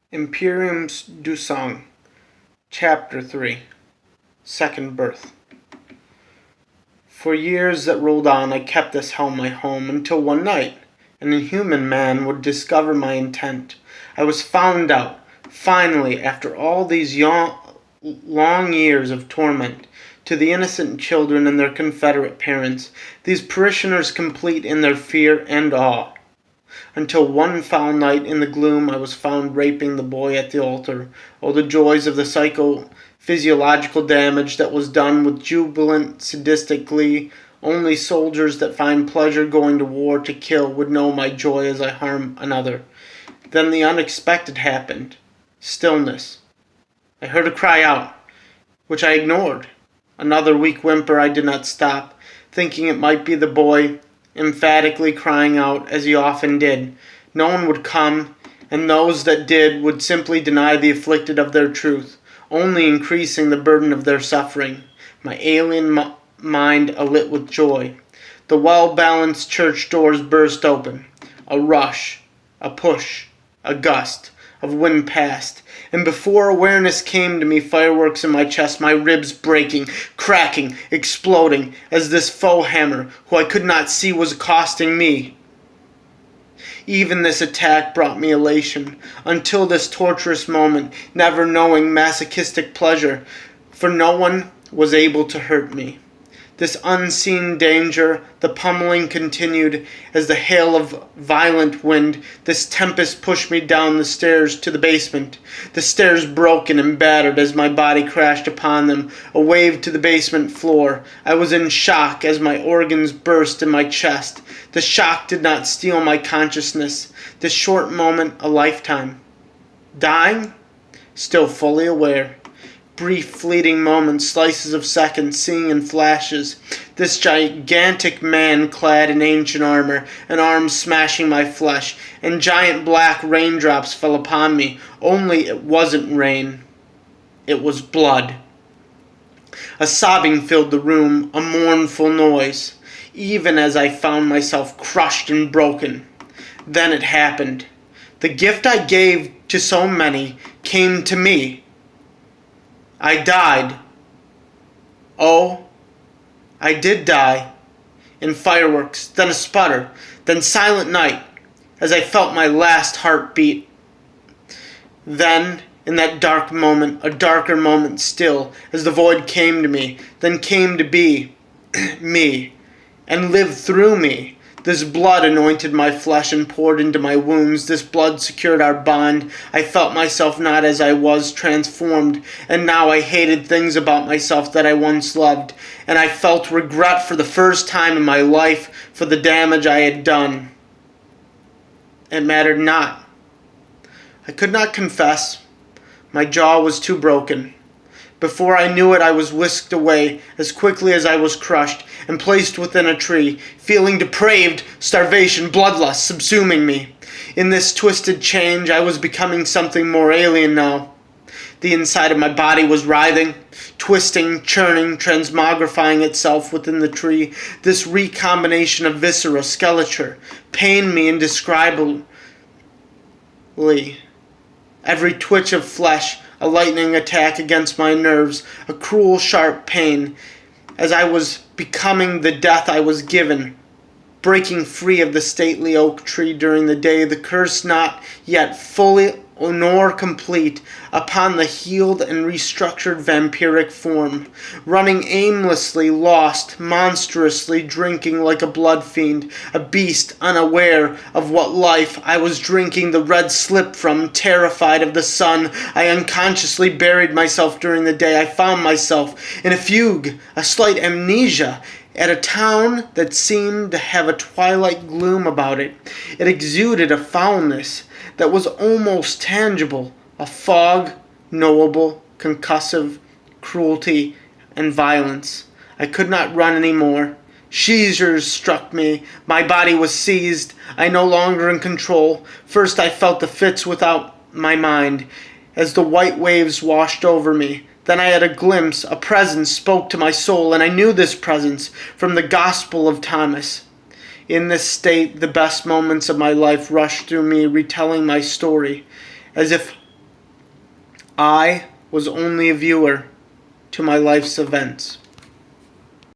Imperium's Dusong, Chapter 3, Second Birth. For years that rolled on, I kept this home my home, until one night an inhuman man would discover my intent. I was found out, finally, after all these long years of torment, to the innocent children and their Confederate parents, these parishioners complete in their fear and awe. Until one foul night in the gloom I was found raping the boy at the altar. Oh, the joys of the psychophysiological damage that was done with jubilant, sadistic glee. Only soldiers that find pleasure going to war to kill would know my joy as I harm another. Then the unexpected happened. Stillness. I heard a cry out, which I ignored. Another weak whimper I did not stop, thinking it might be the boy emphatically crying out, as he often did. No one would come, and those that did would simply deny the afflicted of their truth, only increasing the burden of their suffering. My alien mind alit with joy. The well-balanced church doors burst open. A rush, a push, a gust of wind passed, and before awareness came to me, fireworks in my chest, my ribs breaking, cracking, exploding, as this foe hammer, who I could not see, was accosting me. Even this attack brought me elation, until this torturous moment, never knowing masochistic pleasure, for no one was able to hurt me. This unseen danger, the pummeling continued as the hail of violent wind. This tempest pushed me down the stairs to the basement. The stairs broken and battered as my body crashed upon them, a wave to the basement floor. I was in shock as my organs burst in my chest. The shock did not steal my consciousness. This short moment, a lifetime. Dying? Still fully aware. Brief fleeting moments, slices of seconds, seeing in flashes. This gigantic man clad in ancient armor, an arm smashing my flesh, and giant black raindrops fell upon me. Only it wasn't rain. It was blood. A sobbing filled the room, a mournful noise, even as I found myself crushed and broken. Then it happened. The gift I gave to so many came to me. I died. Oh, I did die. In fireworks, then a sputter, then silent night, as I felt my last heartbeat. Then, in that dark moment, a darker moment still, as the void came to me, then came to be me, and lived through me. This blood anointed my flesh and poured into my wounds. This blood secured our bond. I felt myself not as I was, transformed, and now I hated things about myself that I once loved, and I felt regret for the first time in my life for the damage I had done. It mattered not. I could not confess. My jaw was too broken. Before I knew it, I was whisked away as quickly as I was crushed and placed within a tree, feeling depraved, starvation, bloodlust subsuming me. In this twisted change, I was becoming something more alien now. The inside of my body was writhing, twisting, churning, transmogrifying itself within the tree. This recombination of viscera, skeleture, pained me indescribably. Every twitch of flesh, a lightning attack against my nerves, a cruel, sharp pain, as I was becoming the death I was given, breaking free of the stately oak tree during the day, the curse not yet fully nor complete upon the healed and restructured vampiric form, running aimlessly, lost, monstrously, drinking like a blood fiend, a beast unaware of what life I was drinking the red slip from, terrified of the sun. I unconsciously buried myself during the day. I found myself in a fugue, a slight amnesia, at a town that seemed to have a twilight gloom about it. It exuded a foulness that was almost tangible, a fog, knowable, concussive, cruelty, and violence. I could not run any more. Seizures struck me. My body was seized. I no longer in control. First I felt the fits without my mind, as the white waves washed over me. Then I had a glimpse, a presence spoke to my soul, and I knew this presence from the Gospel of Thomas. In this state, the best moments of my life rushed through me, retelling my story, as if I was only a viewer to my life's events.